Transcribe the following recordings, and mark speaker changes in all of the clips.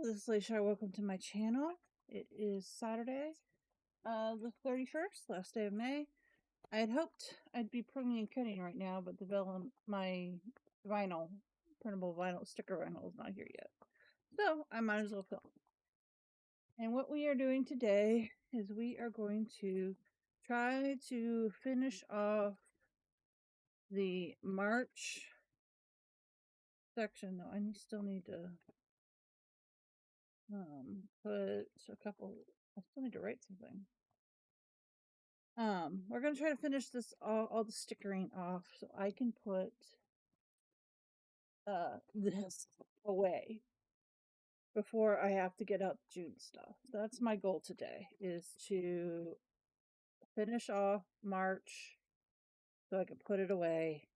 Speaker 1: this is Leisha. Welcome to my channel. It is Saturday, the 31st, last day of May. I had hoped I'd be pruning and cutting right now, but my vinyl, printable vinyl, sticker vinyl is not here yet. So I might as well film. And what we are doing today is we are going to try to finish off the March section. No, I still need to put a couple. I still need to write something. We're gonna try to finish this all the stickering off so I can put this away before I have to get out June stuff. That's my goal today, is to finish off March so I can put it away,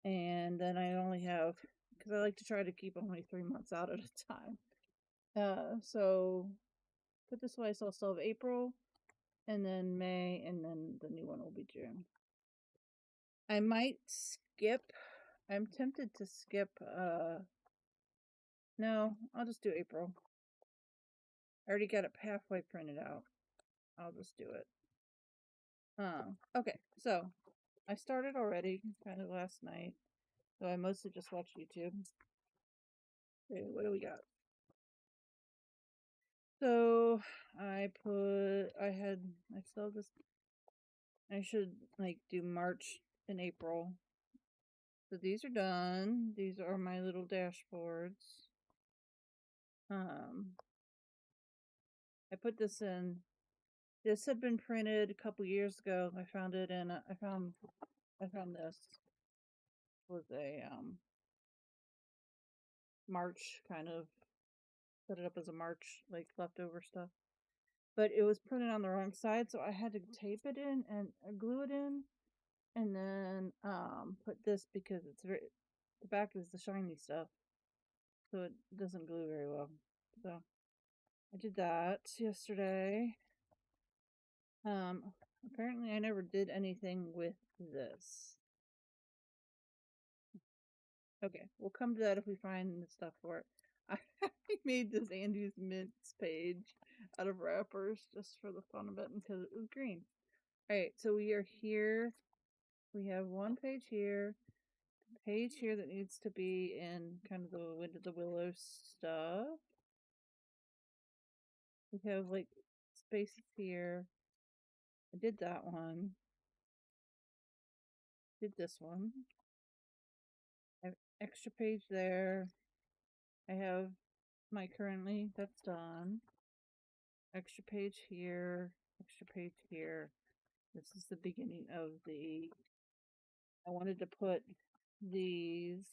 Speaker 1: and then I only have, because I like to try to keep only 3 months out at a time. So put this away, so I'll still have April, and then May, and then the new one will be June. I might skip. I'm tempted to skip, no, I'll just do April. I already got it halfway printed out. I'll just do it. Okay, so I started already, kind of last night. So I mostly just watched YouTube. Okay, what do we got? So I still just, I should like do March and April. So these are done. These are my little dashboards. I put this in. This had been printed a couple years ago. I found it in. I found this was a March kind of, set it up as a March like leftover stuff, but it was printed on the wrong side, so I had to tape it in and glue it in, and then put this because the back is the shiny stuff, so it doesn't glue very well. So I did that yesterday. Apparently I never did anything with this. Okay, we'll come to that if we find the stuff for it. I made this Andy's Mints page out of wrappers just for the fun of it and because it was green. Alright, so we are here. We have one page here, page here that needs to be in kind of the Wind of the Willow stuff. We have like spaces here. I did that one. Did this one. I have extra page there. I have my currently, that's done. Extra page here, extra page here. This is the beginning of I wanted to put these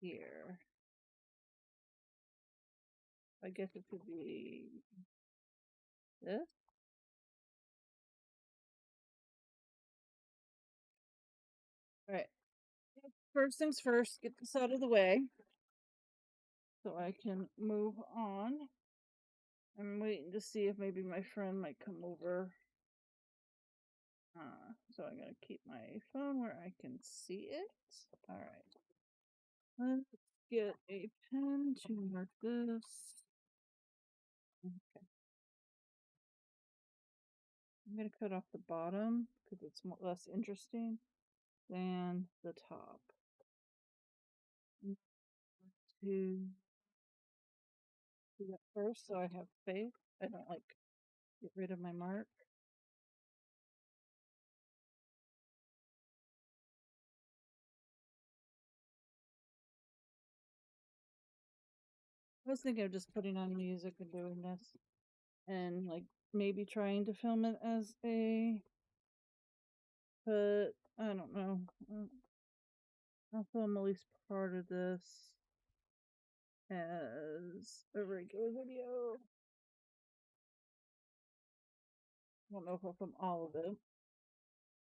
Speaker 1: here. I guess it could be this. All right. First things first, get this out of the way so I can move on. I'm waiting to see if maybe my friend might come over. So I'm going to keep my phone where I can see it. All right. Let's get a pen to mark this. Okay. I'm going to cut off the bottom because it's less interesting than the top. To do that first so I have faith. I don't like get rid of my mark. I was thinking of just putting on music and doing this and like maybe trying to film it as but I don't know. I'll film at least part of this as a regular video. I don't know if I'll film all of it.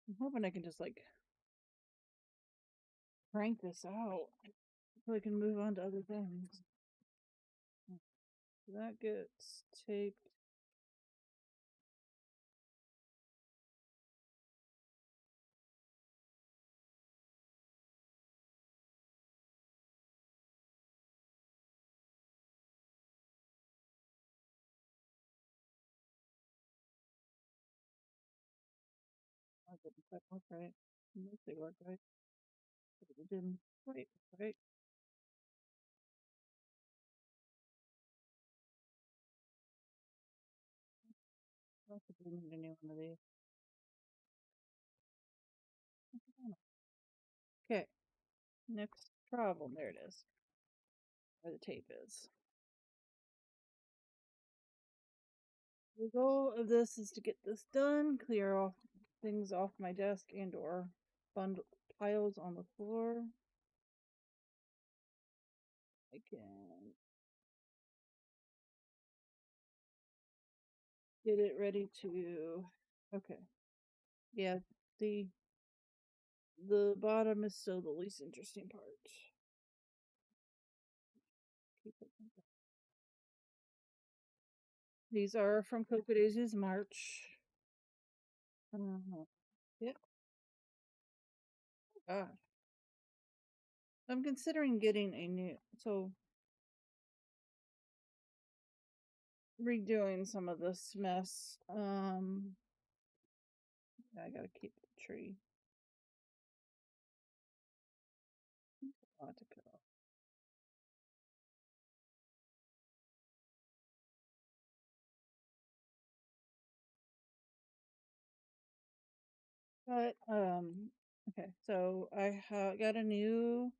Speaker 1: I'm hoping I can just like crank this out so I can move on to other things. That gets taped. that work right. They work right. But it didn't. Right, right. I'll have to need a new one of these. Okay. Next problem. There it is. Where the tape is. The goal of this is to get this done, clear off things off my desk and or bundle piles on the floor. I can get it ready to, okay. Yeah, the bottom is still the least interesting part. These are from Coco Daisy's March. Yep. Gosh. I'm considering getting a new, so redoing some of this mess. I gotta keep the tree. A lot to cut off. But okay, so I got a new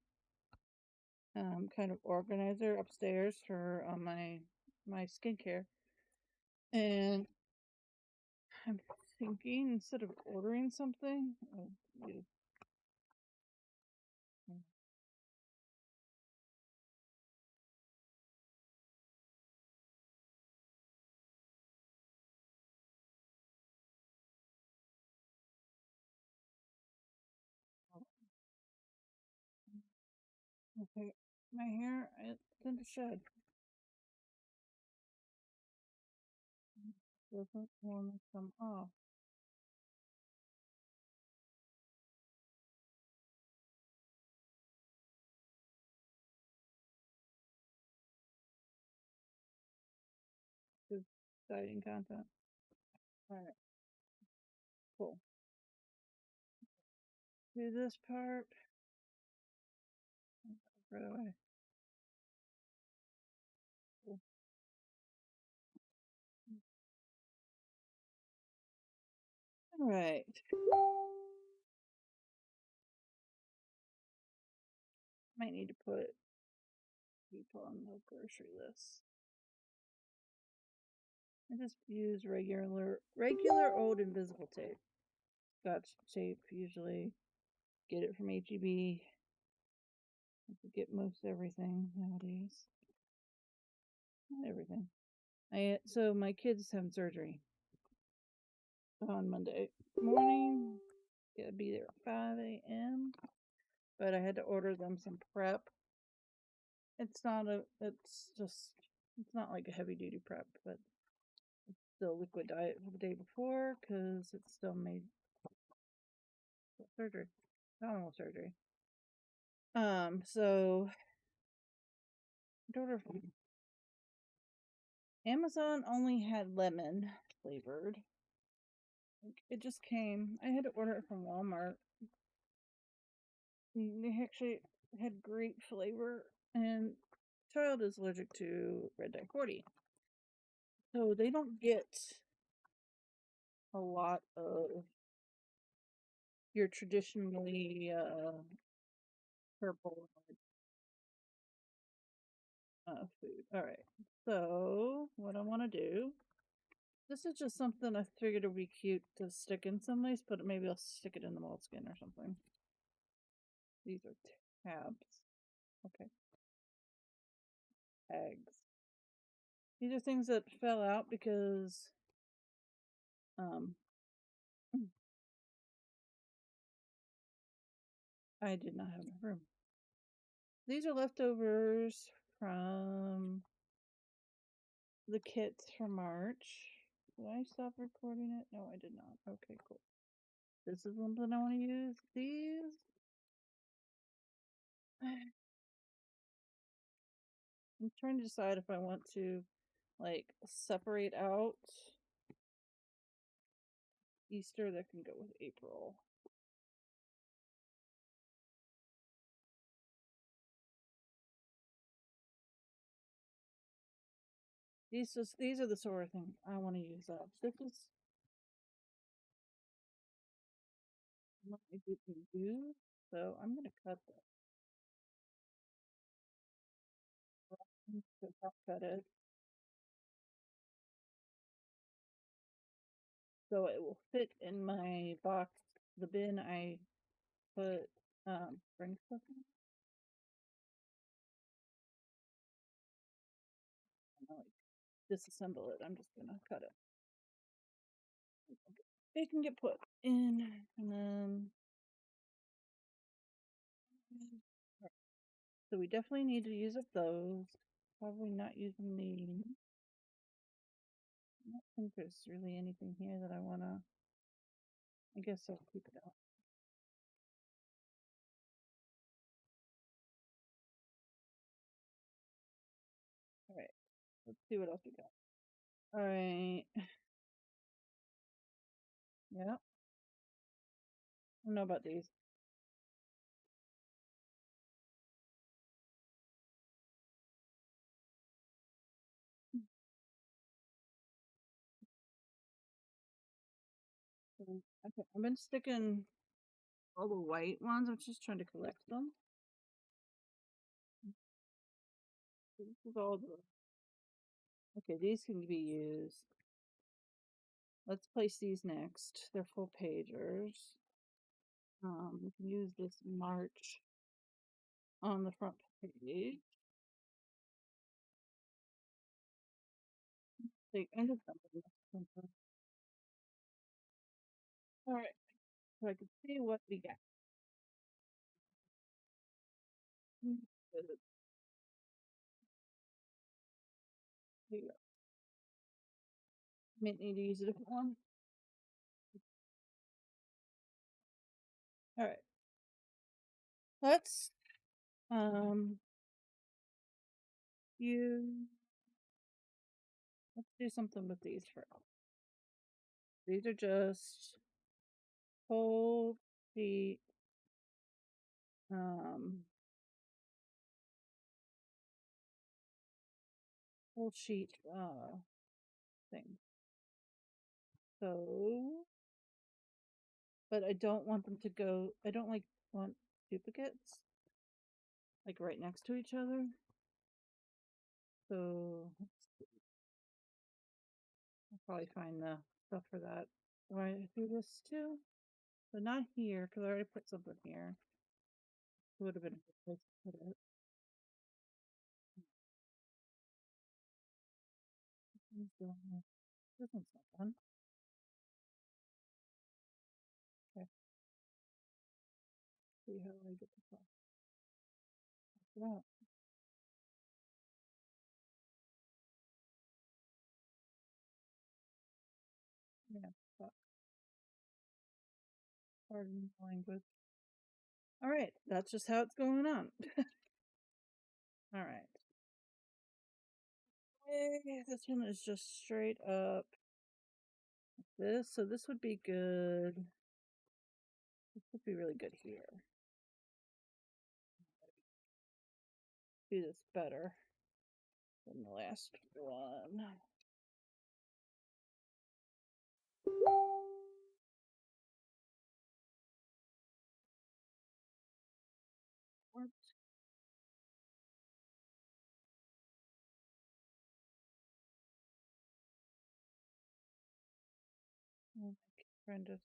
Speaker 1: kind of organizer upstairs for my skincare, and I'm thinking instead of ordering something, okay, my hair it's in the shed. Doesn't want to come off. Good exciting content. All right, cool. Do this part right away. Cool. All right. Might need to put people on the grocery list. I just use regular old invisible tape. Scotch tape usually. Get it from HEB. You can get most everything nowadays. Not everything. So my kids have surgery on Monday morning. Gotta be there at 5 a.m. But I had to order them some prep. It's not like a heavy duty prep, but it's still liquid diet for the day before because it's still made for surgery, normal surgery. So I ordered from Amazon only had lemon flavored. It just came. I had to order it from Walmart. They actually had great flavor, and child is allergic to red dye 40. So they don't get a lot of your traditionally purple food. All right. So what I want to do. This is just something I figured it would be cute to stick in some place, but maybe I'll stick it in the moleskin or something. These are tabs. Okay. Tags. These are things that fell out because I did not have enough room. These are leftovers from the kits from March. Did I stop recording it? No, I did not. Okay, cool. This is something I want to use. These. I'm trying to decide if I want to like separate out Easter that can go with April. These are the sort of things I want to use up. This is what I didn't do, so I'm gonna cut this. I'll cut it so it will fit in my box, the bin I put spring stuff in. I'm gonna, like, disassemble it. I'm just gonna cut it. It can get put in, and then so we definitely need to use up those. Probably not using the. I don't think there's really anything here that I wanna. I guess I'll keep it out. All right, let's see what else we got. All right. Yeah. I don't know about these. Okay, I've been sticking all the white ones. I'm just trying to collect them. So this is all the. Okay, these can be used. Let's place these next. They're full pagers. We can use this March on the front page. They ended something. All right, so I can see what we got. Here you go. Might need to use a different one. All right. Let's you let's do something with these first. These are just whole sheet um whole sheet thing. So but I don't want them to go I don't want duplicates like right next to each other. So I'll probably find the stuff for that. Do I do this too? But not here, because I already put something here. It would have been a good place to put it. This one's not done. Okay. See how I get this off. Yeah. Yeah. Fuck. Pardon the language. All right. That's just how it's going on. All right. Okay, this one is just straight up this. So this would be good. This would be really good here. Do this better than the last one. What? Oh, trying to.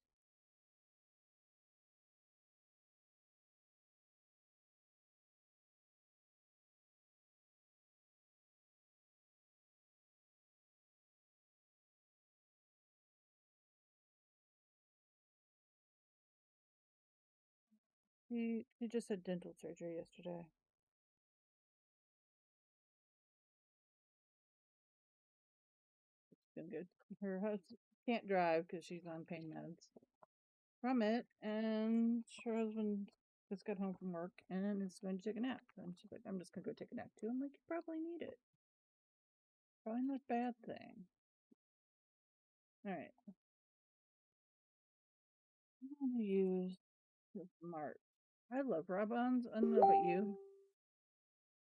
Speaker 1: He just had dental surgery yesterday. It's been good. Her husband can't drive because she's on pain meds from it, and her husband just got home from work and is going to take a nap. And she's like, "I'm just gonna go take a nap too." I'm like, "You probably need it. Probably not a bad thing." All right, I'm gonna use this Mark. I love rub-ons. I don't know about you.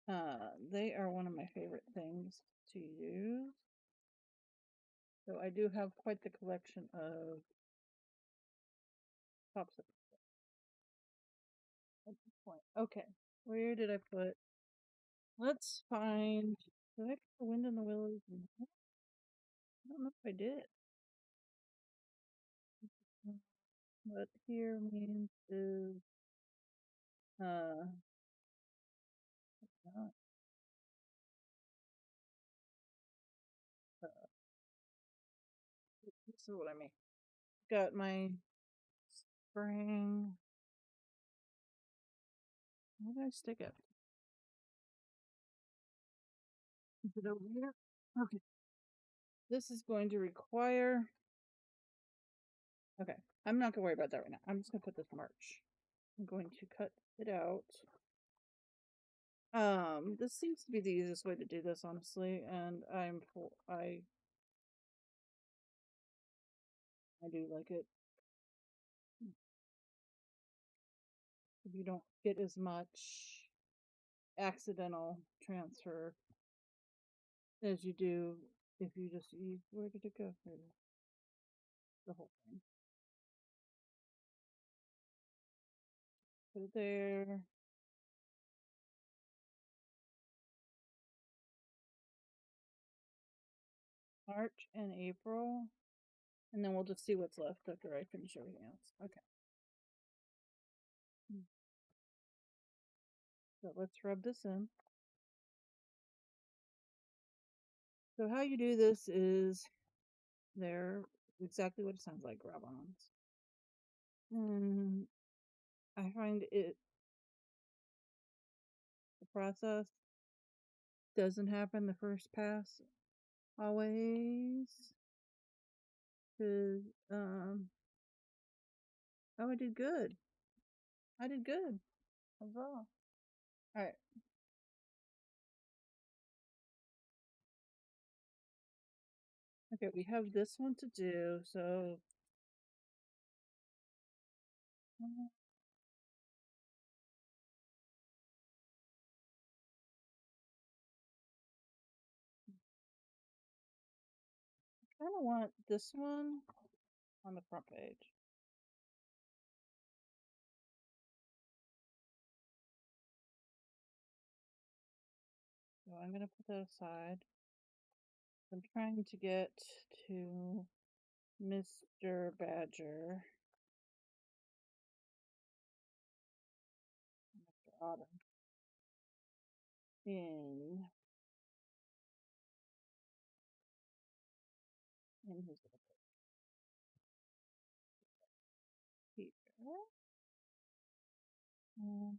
Speaker 1: They are one of my favorite things to use. So I do have quite the collection of popsicles at this point. Okay, where did I put? Let's find. Did I put the wind in the willows? I don't know if I did. What here means is not, uh this is what I mean. Got my spring. Where did I stick it? Is it over here? Okay. This is going to require. Okay, I'm not gonna worry about that right now. I'm just gonna put this March. I'm going to cut it out. This seems to be the easiest way to do this, honestly, and I do like it. You don't get as much accidental transfer as you do if you just use. Where did it go? There it is. The whole thing. Put it there. March and April. And then we'll just see what's left after I finish everything else. Okay. So let's rub this in. So how you do this is they're exactly what it sounds like, rub-ons. And I find the process doesn't happen the first pass always. Cause oh, I did good. I did good. Overall. Alright. Okay, we have this one to do, so I kind of want this one on the front page. So I'm going to put that aside. I'm trying to get to Mr. Badger. Mr. Autumn. In his little here. Um,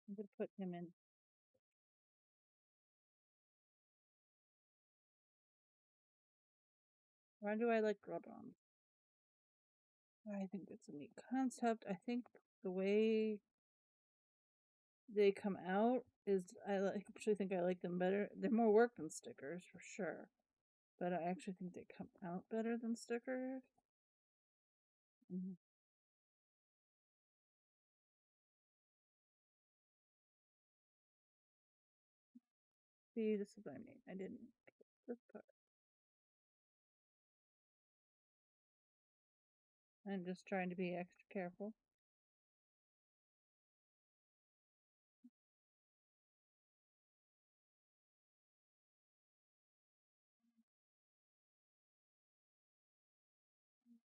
Speaker 1: I'm gonna put him in. Why do I like rub-ons? I think it's a neat concept. I think the way they come out is actually think I like them better. They're more work than stickers for sure, but I actually think they come out better than stickers. See, this is what I mean. I didn't put this part. I'm just trying to be extra careful.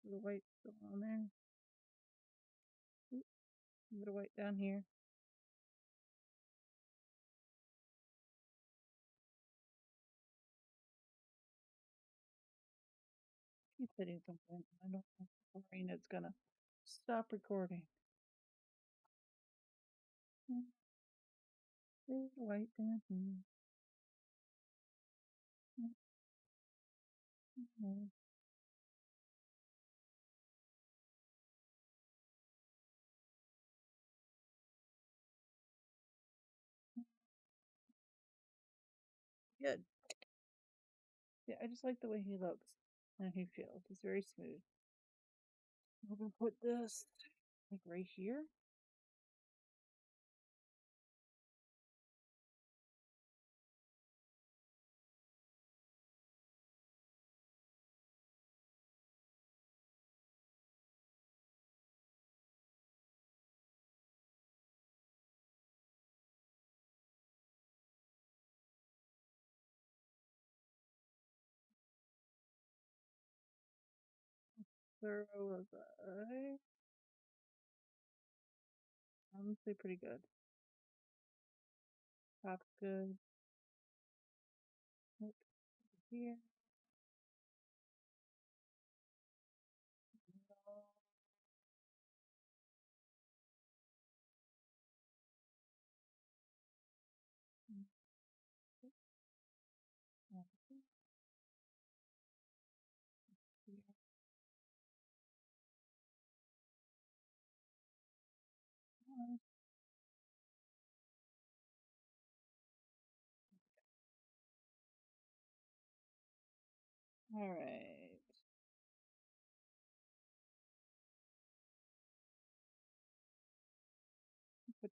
Speaker 1: The white still on there. Oops, a little white down here. Keep hitting something. I don't know if Marina's gonna stop recording. There's white down here. Good. Yeah, I just like the way he looks and he feels. He's very smooth. I'm gonna put this like right here. Thorough was honestly pretty good. Top's good. Nope. Here. All right. Put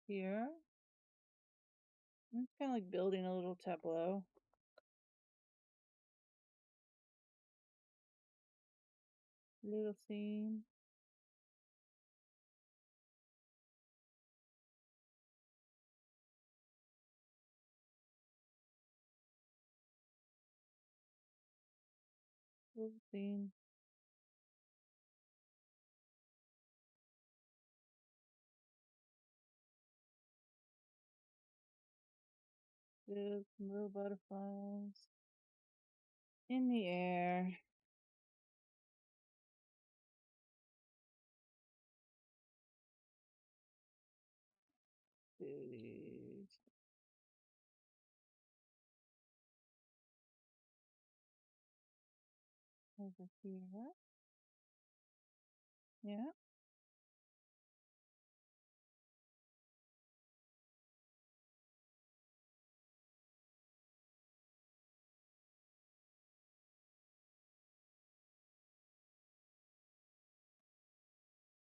Speaker 1: here. It's kind of like building a little tableau. Little scene. Little scene. There's some little butterflies in the air. These. Over here. Yeah.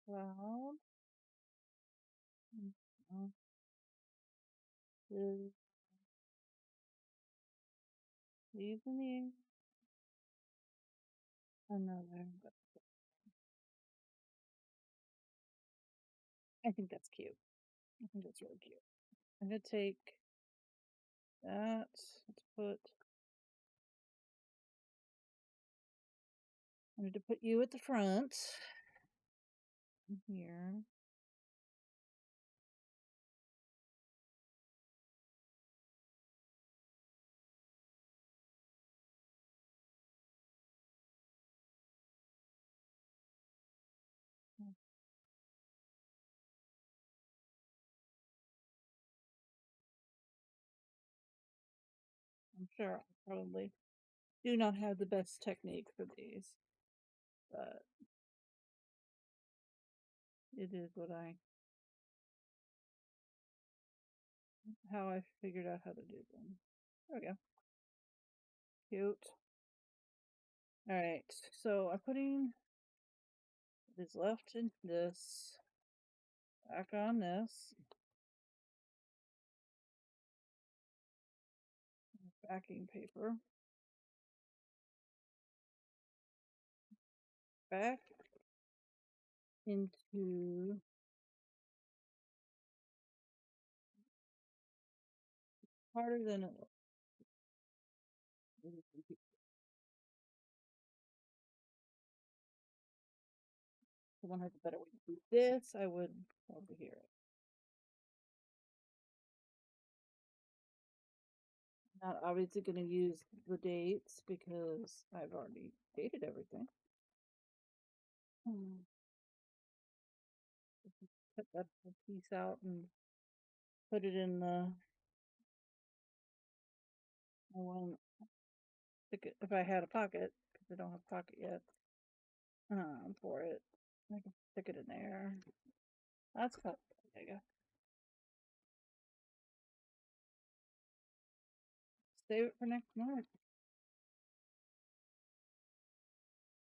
Speaker 1: Cloud. Mm, there's leaves in the air. Another. I think that's cute. I think that's really cute. I'm gonna take that. Let's put. I need to put you at the front. Here. I'm sure I probably do not have the best technique for these, but it is what how I figured out how to do them. There we go. Cute. All right, so I'm putting what is left in this back on this backing paper. Back into harder than it looks. Someone has a better way to do this, I would love to hear it. Not obviously going to use the dates because I've already dated everything. Cut that piece out and put it in the. I won't stick it if I had a pocket because I don't have a pocket yet. For it, I can stick it in there. That's cut. There you go. Save it for next month.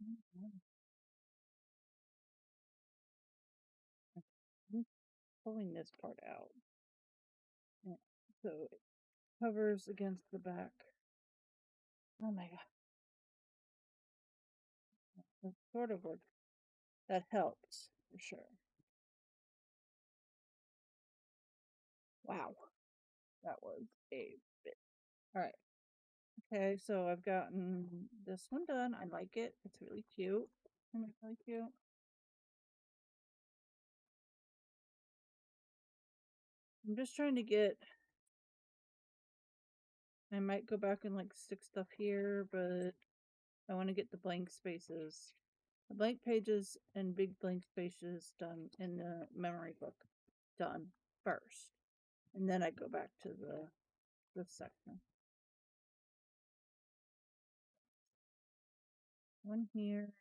Speaker 1: Mhm. I'm pulling this part out. Yeah. So it covers against the back. Oh my god. That sort of works. That helps for sure. Wow. That was a bit. Alright. Okay, so I've gotten this one done. I like it. It's really cute. It's really cute. I'm just trying to get. I might go back and like stick stuff here, but I want to get the blank spaces, the blank pages and big blank spaces done in the memory book done first, and then I go back to the section. One here.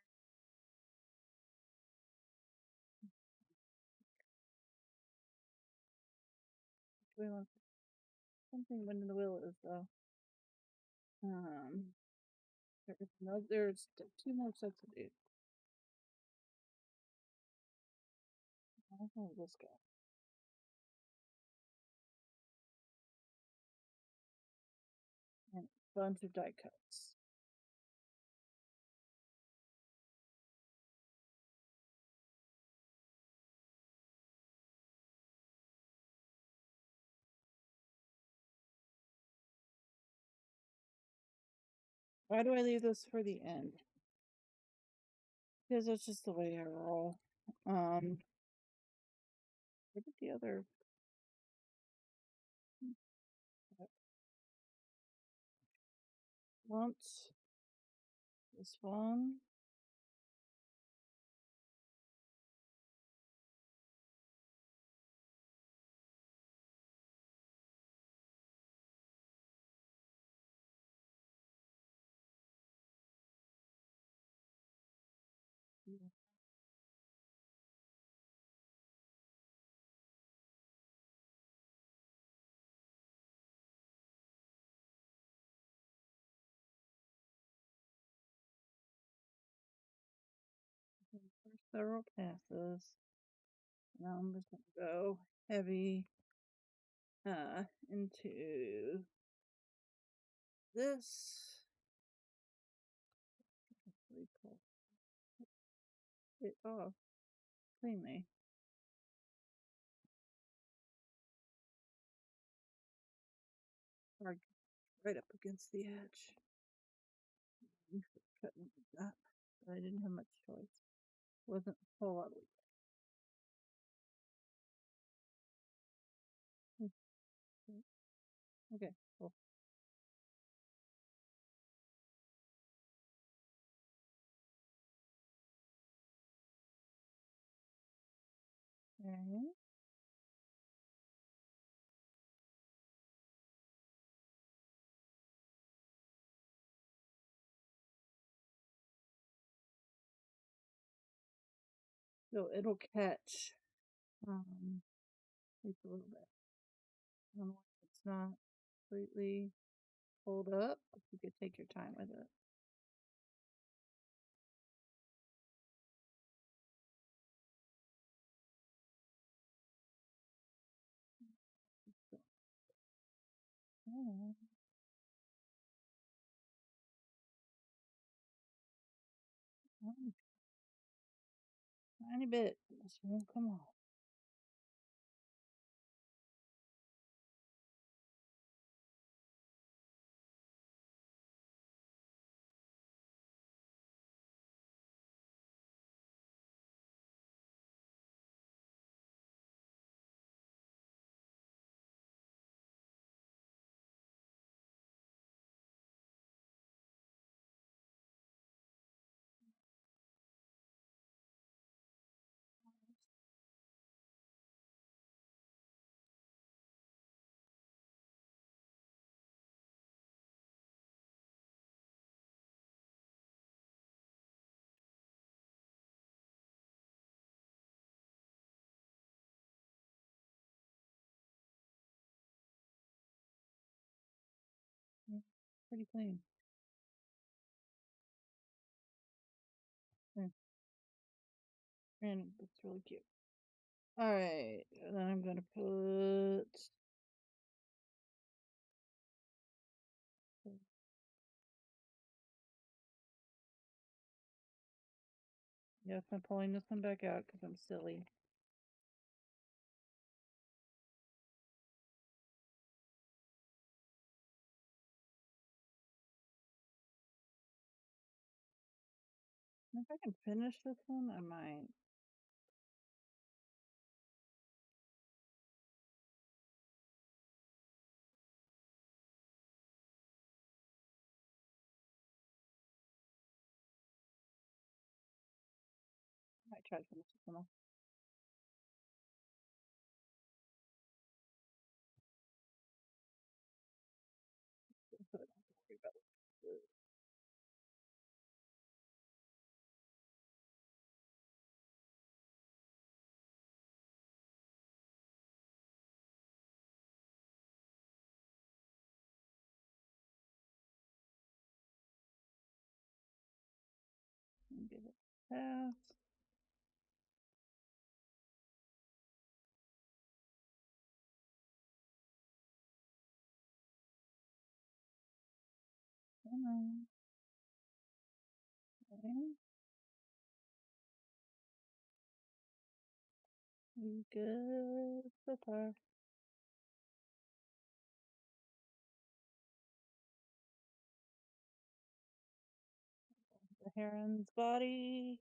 Speaker 1: Do we want something when the wheel is though? There's no. There's two more sets of these. How will this go? And a bunch of die cuts. Why do I leave this for the end? Because that's just the way I roll. Where did the other? Once this one. Several passes. Now I'm just gonna go heavy into this. Pull it off cleanly. Right up against the edge. Cutting like that, but I didn't have much choice. Wasn't a whole lot of okay, cool. Okay. So it'll catch just a little bit. It's not completely pulled up. You could take your time with it. Oh, tiny bit. This won't come off. Pretty clean. Yeah. And it's really cute. Alright, and then I'm gonna put yes, I'm pulling this one back out because I'm silly. If I can finish this one, I might. I might try to finish this one off. So I don't have to worry about it. And give it a pass. Come on. Okay. We good so far. The heron's body.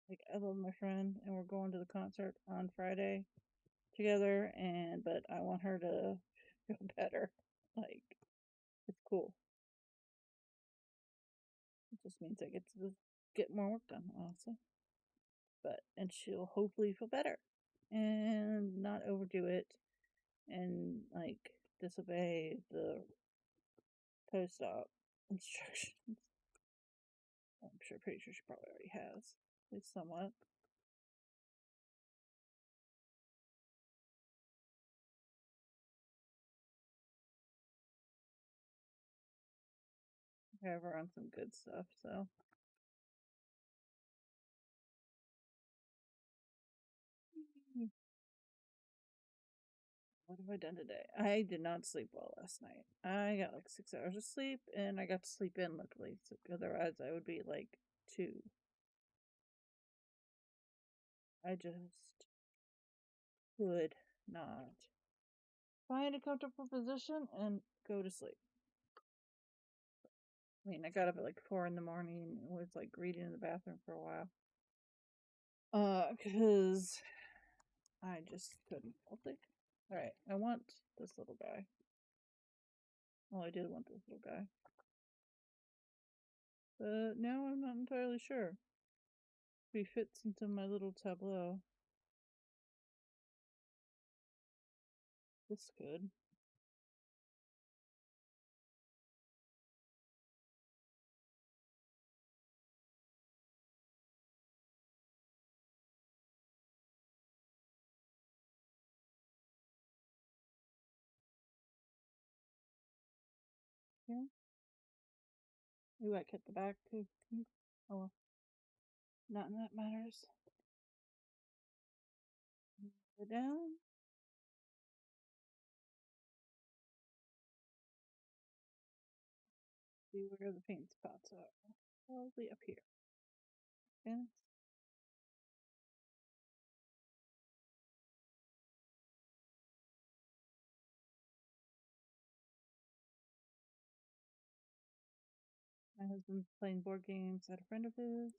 Speaker 1: Like I love my friend, and we're going to the concert on Friday together. And but I want her to feel better. Like it's cool. It just means I get to get more work done, also. But and she'll hopefully feel better and not overdo it and like disobey the post-op instructions. I'm pretty sure she probably already has, at least somewhat. I have her on some good stuff, so. What have I done today? I did not sleep well last night. I got like 6 hours of sleep, and I got to sleep in luckily. So otherwise, I would be like 2. I just could not find a comfortable position and go to sleep. I mean, I got up at like 4 in the morning and was like reading in the bathroom for a while. Cause I just couldn't. Alright, I want this little guy. Well, I did want this little guy. But now I'm not entirely sure. If he fits into my little tableau. This could. Yeah. Ooh, I cut the back too. Oh well. Nothing that matters. Go down. See where the paint spots are. Probably up here. Fence. My husband's playing board games at a friend of his.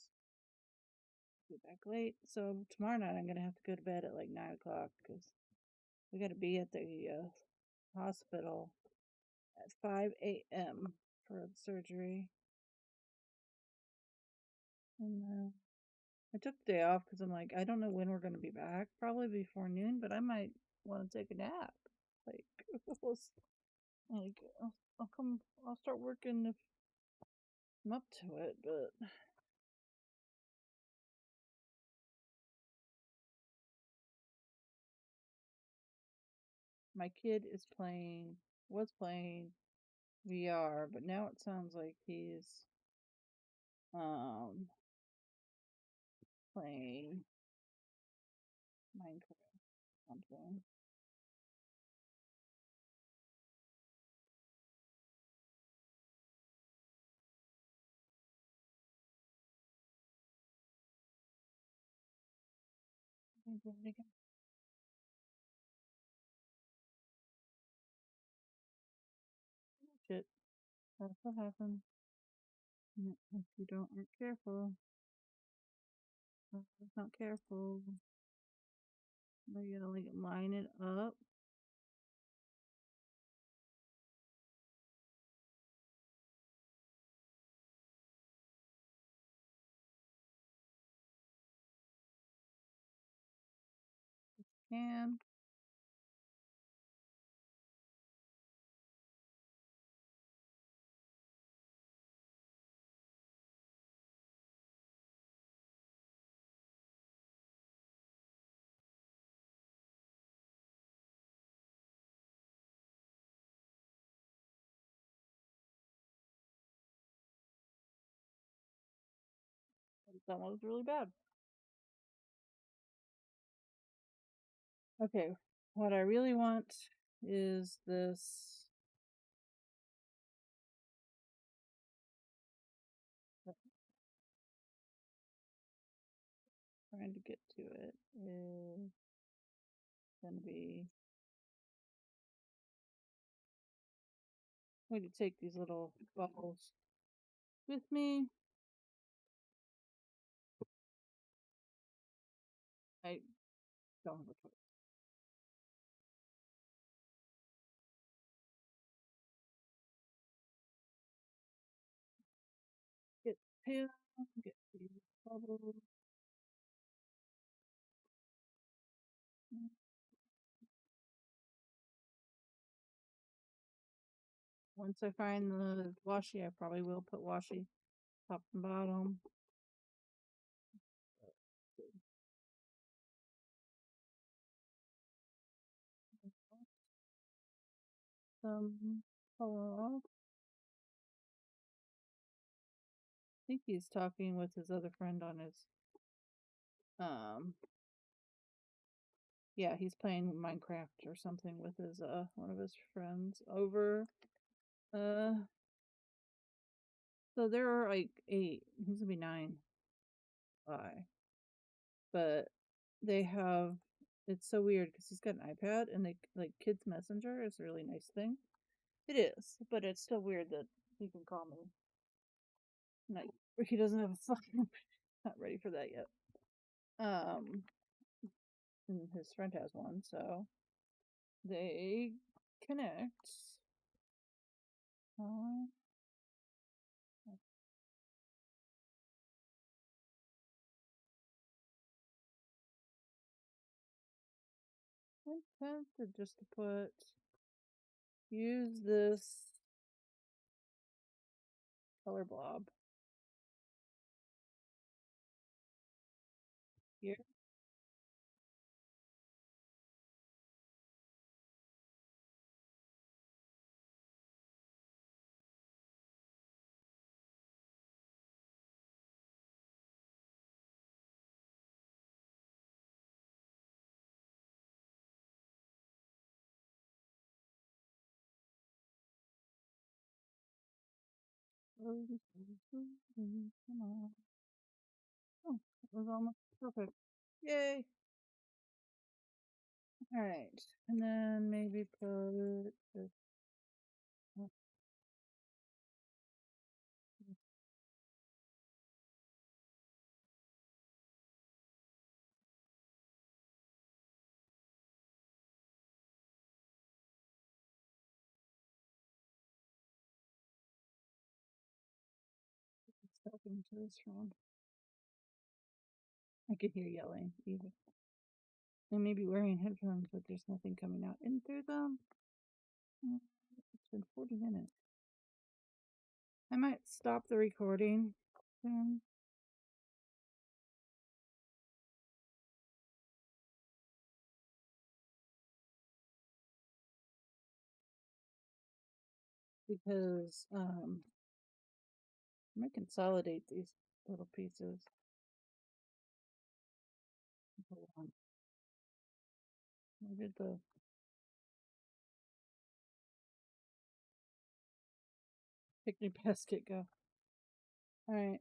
Speaker 1: Get back late. So tomorrow night I'm gonna have to go to bed at like 9 o'clock because we gotta be at the hospital at 5 a.m. for the surgery. And I took the day off because I'm like, I don't know when we're gonna be back. Probably before noon, but I might want to take a nap. Like, like I'll come. I'll start working I'm up to it, but my kid was playing VR, but now it sounds like he's um playing Minecraft or something. Shit, that's what happened. If you don't aren't careful, not careful, you gotta like line it up. And that was really bad. Okay, what I really want is this. Trying to get to it is gonna be. I'm going to take these little bubbles with me. I don't have a choice. Get pin, get these bubbles. Once I find the washi, I probably will put washi top and bottom. Some color off. I think he's talking with his other friend on his um yeah, he's playing Minecraft or something with his one of his friends over. Uh so there are like 8. He's gonna be 9. Bye. But they have it's so weird because he's got an iPad and they like Kids Messenger is a really nice thing. It is, but it's still weird that he can call me. Not, he doesn't have a phone. Not ready for that yet. And his friend has one, so they connect. Uh, I'm tempted just to use this color blob here. Come on. Oh, it was almost perfect. Yay! Alright. And then maybe put this. Stuff into this room. I could hear yelling even. I may be wearing headphones, but there's nothing coming out in through them. It's been 40 minutes. I might stop the recording soon. Because I'm gonna consolidate these little pieces. Hold on. Where did the picnic basket go? All right.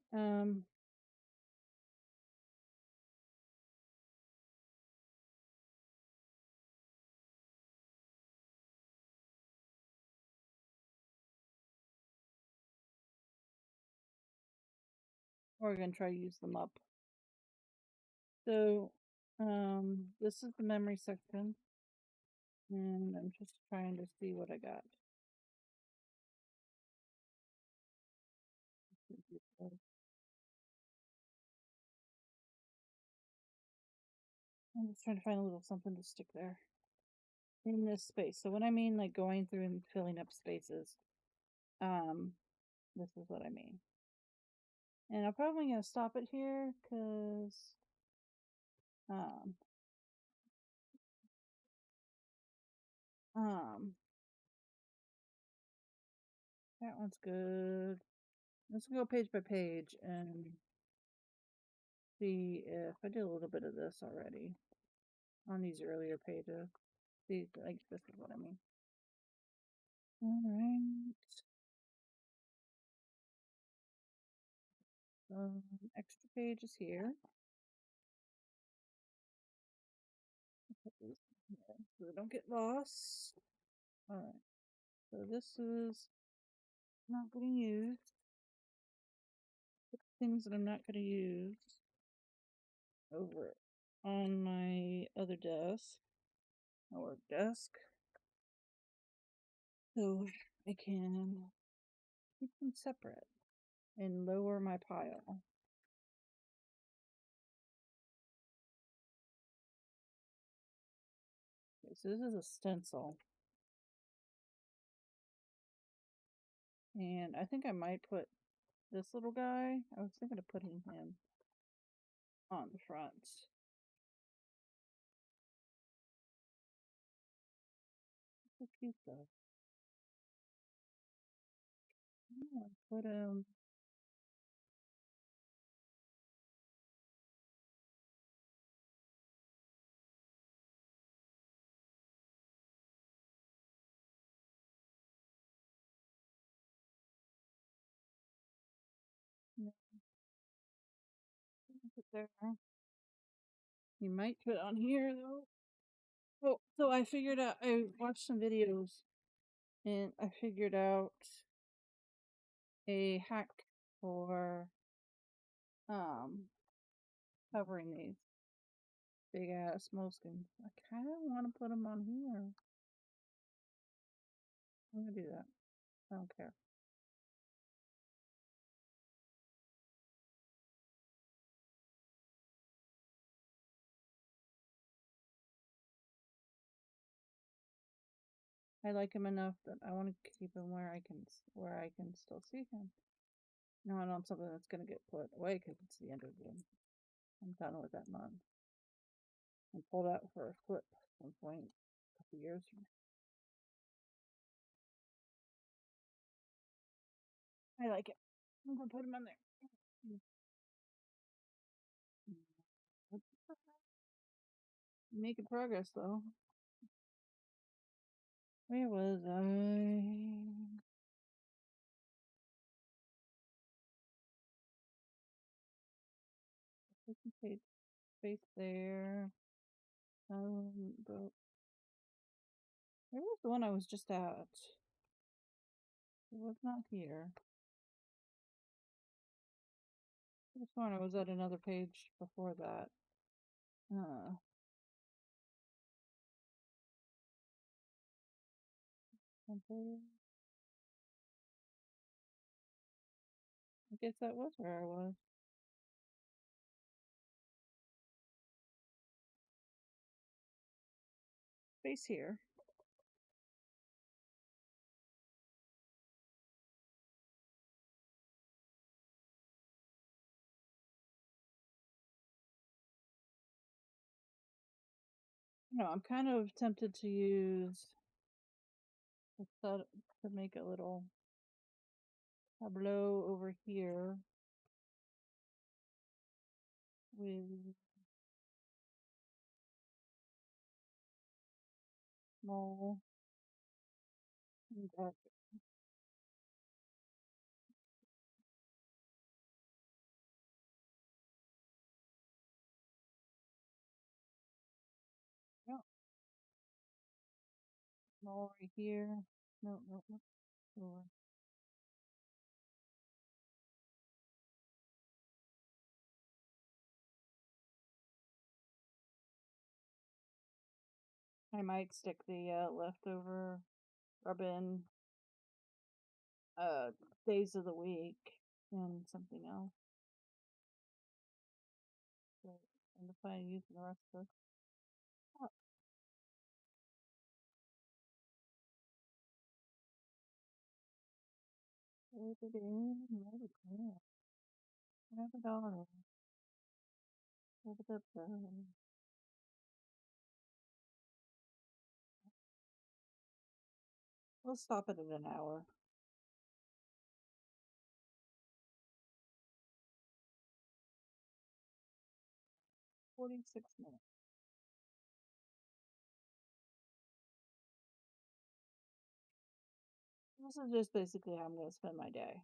Speaker 1: We're gonna try to use them up. So, this is the memory section, and I'm just trying to see what I got. I'm just trying to find a little something to stick there in this space. So when I mean like going through and filling up spaces, this is what I mean. And I'm probably gonna stop it here because um um that one's good. Let's go page by page and see if I did a little bit of this already on these earlier pages. See, like this is what I mean. All right. Extra page is here. Put this in here so they don't get lost. All right. So this is not getting used. Things that I'm not going to use over on my other desk, my work desk. So I can keep them separate and lower my pile. Okay, so this is a stencil. And I think I might put this little guy. I was thinking of putting him on the front. So cute though. I'm gonna put him. No, put there. You might put it on here though. Oh, so I figured out. I watched some videos, and I figured out a hack for um covering these big ass moleskins. I kind of want to put them on here. I'm gonna do that. I don't care. I like him enough that I want to keep him where I can still see him. Not on something that's gonna get put away because it's the end of the game. I'm done with that month. I pulled out for a flip at some point a couple years ago. I like it. I'm gonna put him on there. Making progress though. Where was I? Page space there. But where was the one I was just at? It was not here. This one I was at another page before that. Uh, I guess that was where I was. Space here. No, I'm kind of tempted to use the to make a little tableau over here with small and dark. No, small right here. No, no, no. Over. I might stick the leftover rub-in uh days of the week in something else. So I'm planning on using the rest of the rub it in, rub it in, rub it all in, rub it up there. We'll stop it at an hour. 46 minutes. This is just basically how I'm going to spend my day.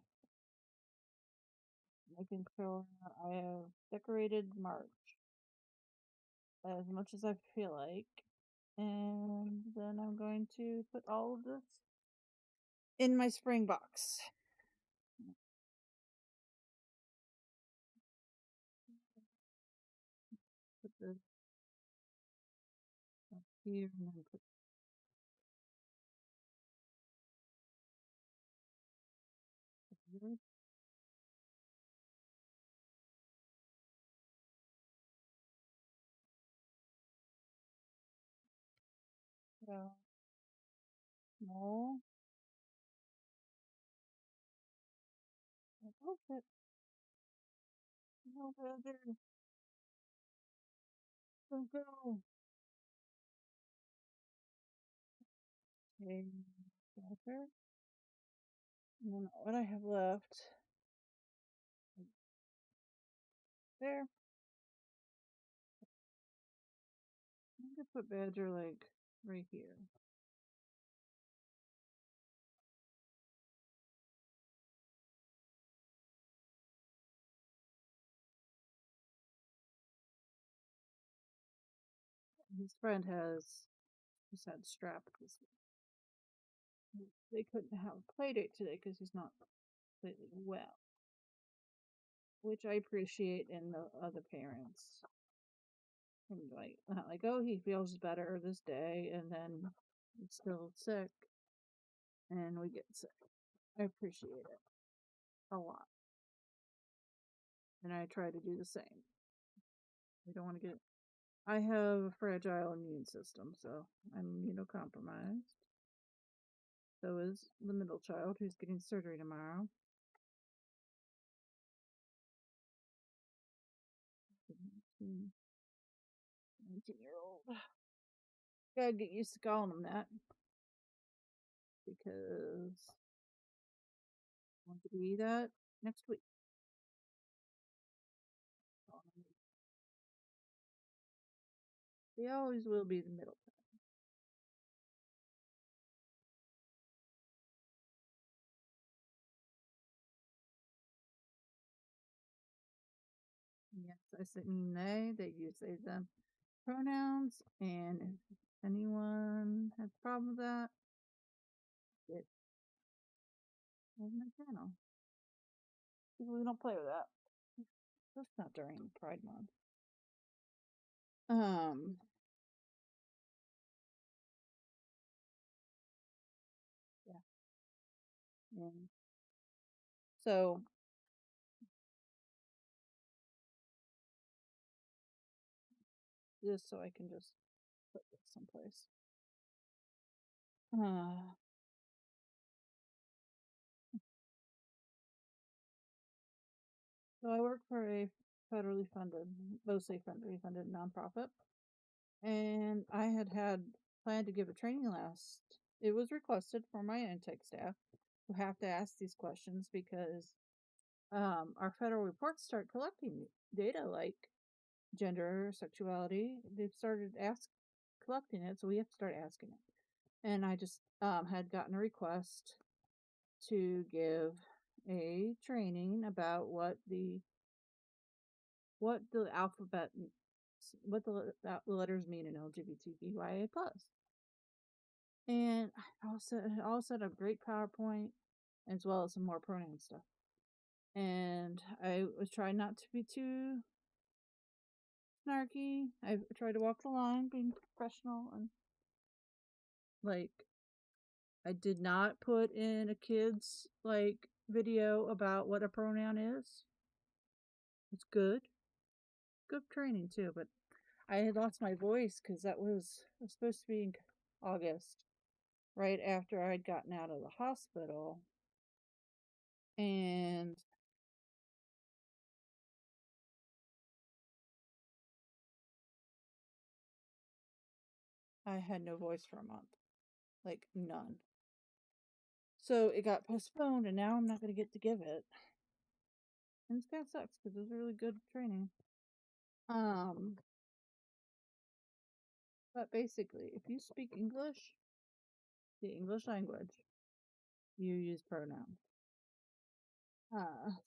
Speaker 1: Making sure I have decorated March as much as I feel like. And then I'm going to put all of this in my spring box. Put this up here and then put this. So, no. Oh, shit. No, better. Don't go. Okay. Better. And then what I have left. There. I'm going to put Badger like right here. His friend has had strap because they couldn't have a play date today because he's not completely well, which I appreciate in the other parents. And like, not like, oh, he feels better this day, and then he's still sick, and we get sick. I appreciate it a lot, and I try to do the same. We don't want to get. I have a fragile immune system, so I'm immunocompromised. So is the middle child who's getting surgery tomorrow. 19-year-old. Gotta get used to calling him that because I want to be that next week. He always will be the middle. Yes, I said they use they, them pronouns, and if anyone has a problem with that, get on my channel. We don't play with that. That's not during Pride Month. Yeah. And so just so I can just put this someplace. So I work for a federally funded, mostly federally funded nonprofit. And I had planned to give a training last. It was requested for my intake staff who have to ask these questions because our federal reports start collecting data like gender, sexuality. They've started collecting it, so we have to start asking it. And I just had gotten a request to give a training about what the alphabet, what the letters mean in LGBTQIA plus. And I also had a great PowerPoint as well as some more pronoun stuff. And I was trying not to be too snarky. I tried to walk the line, being professional, and like I did not put in a kid's video about what a pronoun is. It's good training too. But I had lost my voice because it was supposed to be in August, right after I'd gotten out of the hospital, and I had no voice for a month, like none. So it got postponed, and now I'm not going to get to give it. And it kind of sucks because it was really good training. Um, but basically, if you speak English, the English language, you use pronouns.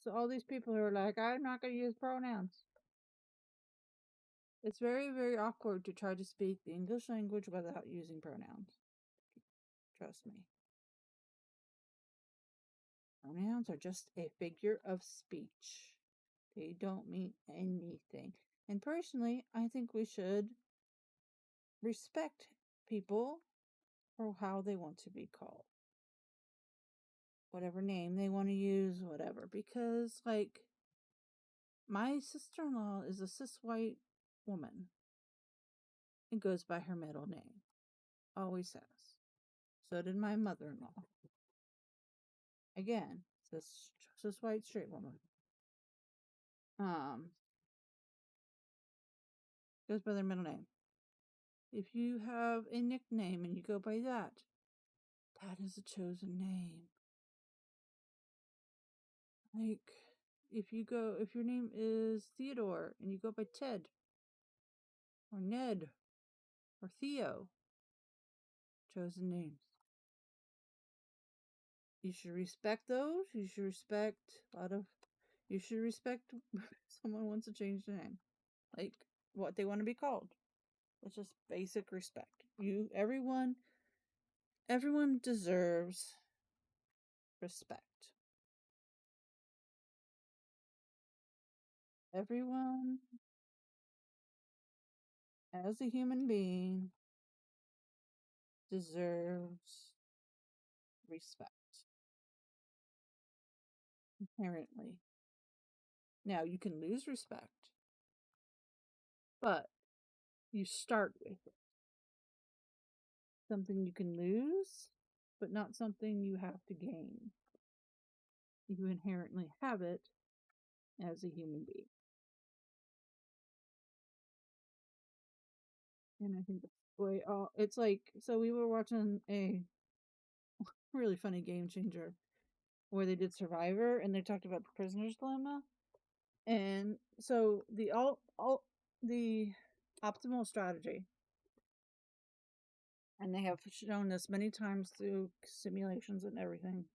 Speaker 1: So all these people who are like, I'm not going to use pronouns. It's very, very awkward to try to speak the English language without using pronouns. Trust me. Pronouns are just a figure of speech. They don't mean anything. And personally, I think we should respect people for how they want to be called. Whatever name they want to use, whatever. Because, my sister in law is a cis white woman and goes by her middle name. Always has. So did my mother in law. Again, cis white straight woman. Goes by their middle name. If you have a nickname and you go by that, that is a chosen name. If your name is Theodore and you go by Ted or Ned or Theo, chosen names. You should respect those. You should respect someone wants to change their name. What they want to be called. It's just basic respect. Everyone deserves respect. Everyone, as a human being, deserves respect. Inherently. Now, you can lose respect, but you start with it. Something you can lose, but not something you have to gain. You inherently have it as a human being. And I think that's the way it's so we were watching a really funny Game Changer where they did Survivor and they talked about the prisoner's dilemma. And so the optimal strategy, and they have shown this many times through simulations and everything.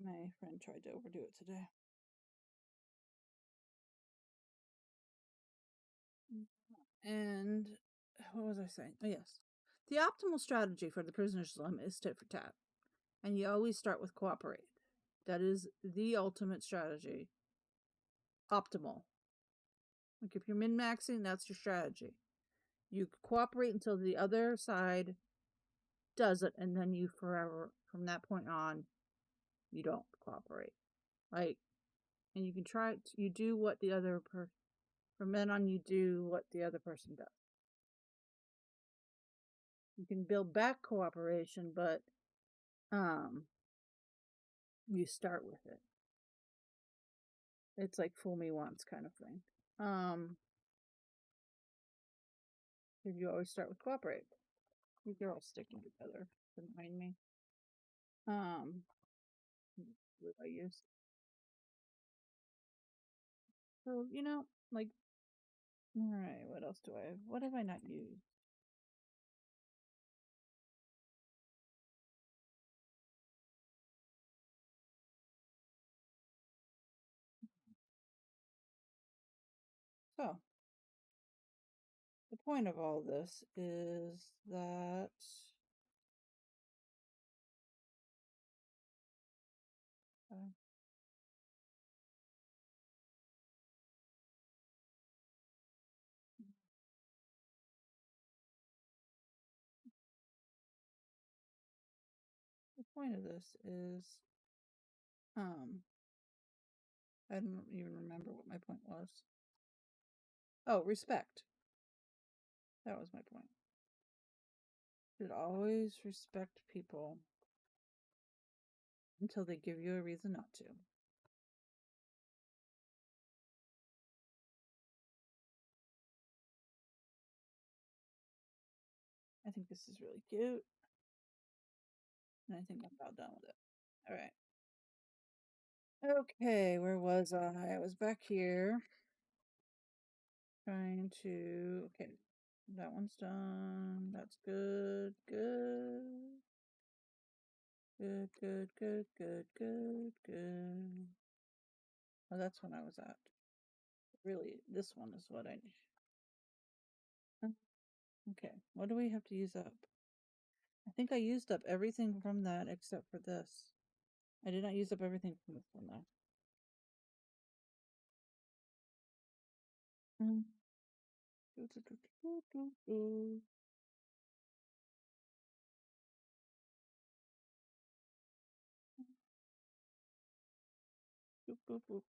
Speaker 1: My friend tried to overdo it today. And what was I saying? Oh, yes. The optimal strategy for the prisoner's dilemma is tit for tat. And you always start with cooperate. That is the ultimate strategy. Optimal. If you're min-maxing, that's your strategy. You cooperate until the other side does it, and then you forever, from that point on, you don't cooperate. And you can try, you do what the other person, from then on, you do what the other person does. You can build back cooperation, but you start with it. It's like fool me once kind of thing. You always start with cooperate. You girls sticking together. Doesn't mind me. What do I use? So, like, all right, what else do I have? What have I not used? So, the point of all this is that uh, the point of this is I don't even remember what my point was. Oh, respect. That was my point. Should always respect people until they give you a reason not to. I think this is really cute. And I think I'm about done with it. All right. Okay, where was I? I was back here trying to. Okay, that one's done. That's good. Good. Good, good, good, good, good, good. Oh, that's when I was at. Really, this one is what I need. Okay, what do we have to use up? I think I used up everything from that except for this. I did not use up everything from this one though. Mm. Boop, boop, boop.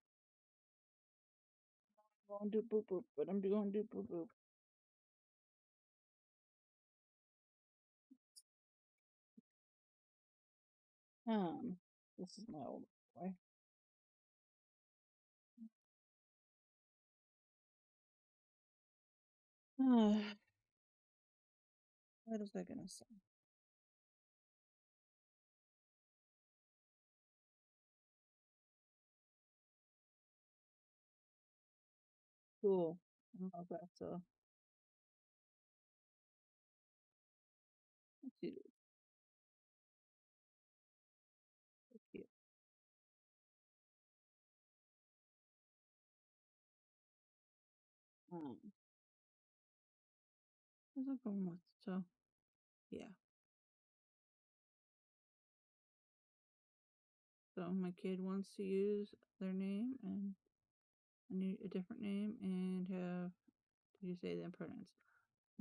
Speaker 1: I'm going to do boop boop, but I'm going to do boop boop. This is my old boy. What is that gonna say? Cool. I love that. So let's see. Let's see. Um, what's it going with? So yeah. So my kid wants to use their name and a different name and have, you say them pronouns.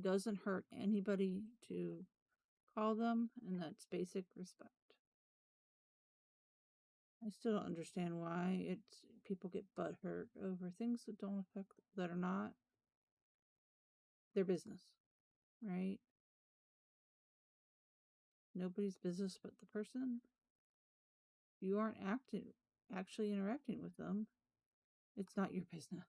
Speaker 1: Doesn't hurt anybody to call them, and that's basic respect. I still don't understand why it's people get butt hurt over things that don't affect, that are not their business, right? Nobody's business but the person. You aren't actually interacting with them. It's not your business.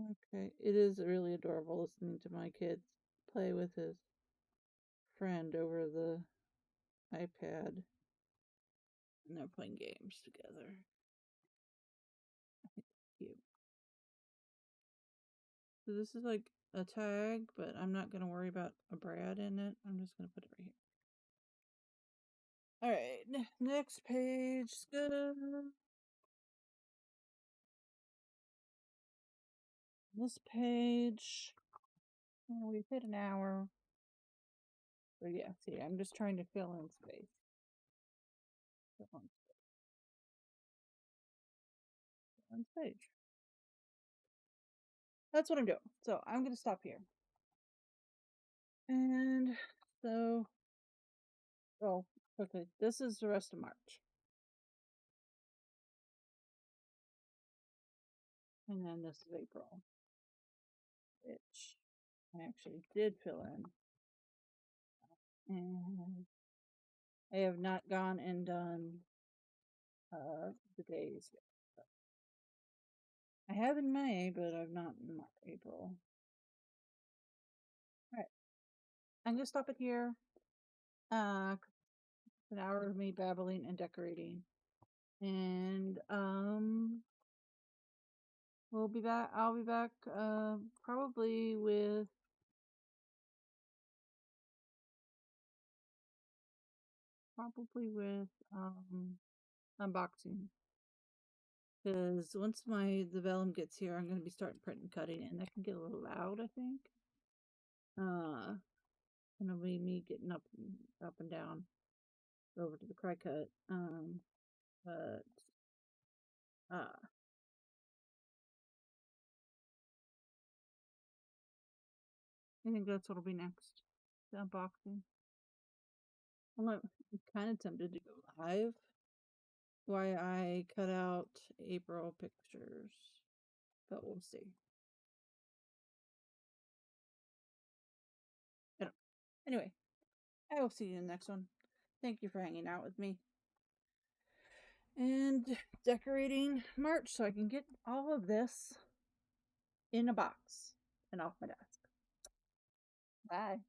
Speaker 1: Okay, it is really adorable listening to my kid play with his friend over the iPad, and they're playing games together. I think it's cute. So this is like a tag, but I'm not going to worry about a Brad in it. I'm just going to put it right here. All right, next page. Good. This page, we've hit an hour. So yeah, see, I'm just trying to fill in space. On stage. That's what I'm doing. So I'm going to stop here. And so, oh, okay, this is the rest of March. And then this is April, which I actually did fill in. And I have not gone and done the days yet. I have in May, but I've not in April. All right. I'm going to stop it here. An hour of me babbling and decorating. And we'll be back. I'll be back probably with unboxing. Because once the vellum gets here, I'm going to be starting print and cutting, and that can get a little loud, I think. And it'll be me getting up and down over to the cry cut. But I think that's what'll be next. The unboxing. I'm kind of tempted to go live. Why I cut out April pictures, but we'll see. Anyway, I will see you in the next one. Thank you for hanging out with me and decorating March so I can get all of this in a box and off my desk. Bye.